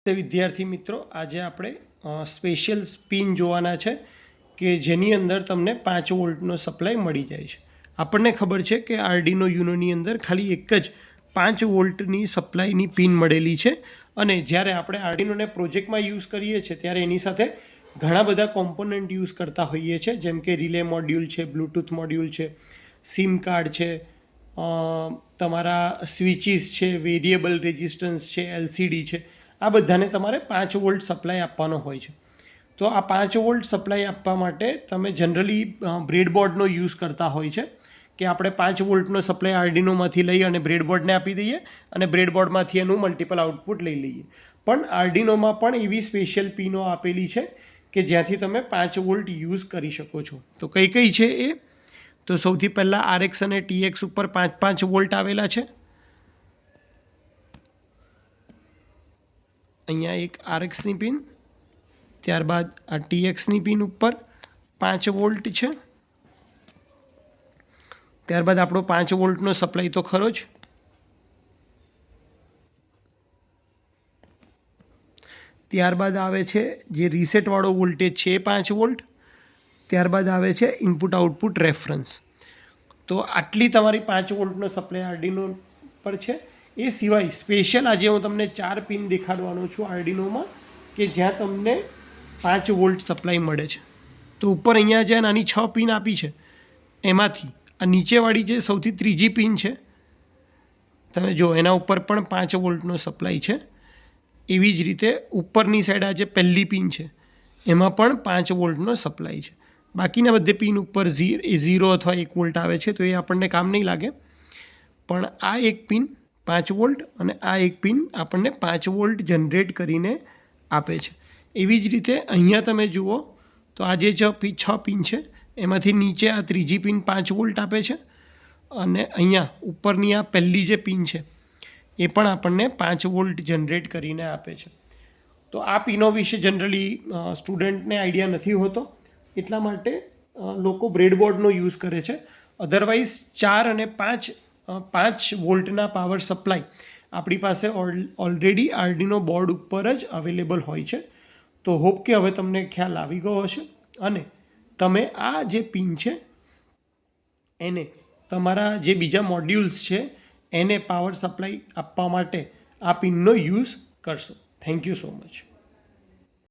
વિદ્યાર્થી મિત્રો, આજે આપણે સ્પેશિયલ પિન જોવાના છે કે જેની અંદર તમને 5 વોલ્ટનો સપ્લાય મળી જાય છે. આપણને ખબર છે કે આર્ડિનો યુનોની અંદર ખાલી એક જ 5 વોલ્ટની સપ્લાયની પિન મળેલી છે અને જ્યારે આપણે આર્ડિનોને પ્રોજેક્ટમાં યુઝ કરીએ છીએ ત્યારે એની સાથે ઘણા બધા કોમ્પોનન્ટ યુઝ કરતા હોઈએ છીએ, જેમ કે રિલે મોડ્યુલ છે, બ્લૂટૂથ મોડ્યુલ છે, સિમ કાર્ડ છે, તમારા સ્વિચીસ છે, વેરિયેબલ રેઝિસ્ટન્સ છે, LCD છે. આ બધાને તમારે 5 વોલ્ટ સપ્લાય આપવાનો હોય છે. તો આ 5 વોલ્ટ સપ્લાય આપવા માટે તમે જનરલી બ્રેડબોર્ડનો યુઝ કરતા હોય છે કે આપણે 5 વોલ્ટનો સપ્લાય આર્ડિનોમાંથી લઈ અને બ્રેડબોર્ડને આપી દઈએ અને બ્રેડબોર્ડમાંથી એનું મલ્ટિપલ આઉટપુટ લઈ લઈએ. પણ આર્ડિનોમાં પણ એવી સ્પેશિયલ પિનો આપેલી છે કે જ્યાંથી તમે 5 વોલ્ટ યુઝ કરી શકો છો. તો કઈ કઈ છે એ? તો સૌથી પહેલાં RX અને TX ઉપર 5-5 વોલ્ટ આવેલા છે. અહીંયા એક RXની પિન, ત્યારબાદ આ TXની પિન ઉપર 5 વોલ્ટ છે. ત્યારબાદ આપણો 5 વોલ્ટનો સપ્લાય તો ખરો જ. ત્યારબાદ આવે છે જે રીસેટવાળો વોલ્ટેજ છે એ 5 વોલ્ટ. ત્યારબાદ આવે છે ઇનપુટ આઉટપુટ રેફરન્સ. તો આટલી તમારી 5 વોલ્ટનો સપ્લાય આર્ડિનો પર છે. એ સિવાય સ્પેશિયલ આજે હું તમને 4 પિન દેખાડવાનો છું આર્ડિનોમાં કે જ્યાં તમને 5 વોલ્ટ સપ્લાય મળે છે. તો ઉપર અહીંયા જે નાની 6 પિન આપી છે એમાંથી આ નીચેવાળી જે સૌથી ત્રીજી પિન છે, તમે જો એના ઉપર પણ 5 વોલ્ટનો સપ્લાય છે. એવી જ રીતે ઉપરની સાઈડ આ જે પહેલી પિન છે એમાં પણ 5 વોલ્ટનો સપ્લાય છે. બાકીના બધે પિન ઉપર 0 અથવા 1 વોલ્ટ આવે છે, તો એ આપણને કામ નહીં લાગે. પણ આ એક પિન 5 વોલ્ટ અને આ એક પિન આપણને 5 વોલ્ટ જનરેટ કરીને આપે છે. એવી જ રીતે અહીંયા તમે જુઓ તો આ જે 6 પિન છે એમાંથી નીચે આ ત્રીજી પિન 5 વોલ્ટ આપે છે અને અહીંયા ઉપરની આ પહેલી જે પિન છે એ પણ આપણને 5 વોલ્ટ જનરેટ કરીને આપે છે. તો આ પિનો વિશે જનરલી સ્ટુડન્ટને આઈડિયા નથી હોતો, એટલા માટે લોકો બ્રેડબોર્ડનો યુઝ કરે છે. અધરવાઇઝ 4 અને 5 વોલ્ટના પાવર સપ્લાય આપણી પાસે ઓલરેડી આર્ડિનો બોર્ડ ઉપર જ અવેલેબલ હોય છે. તો હોપ કે હવે તમને ખ્યાલ આવી ગયો હશે અને તમે આ જે પિન છે એને તમારા જે બીજા મોડ્યુલ્સ છે એને પાવર સપ્લાય આપવા માટે આ પિનનો યુઝ કરશો. Thank you so much.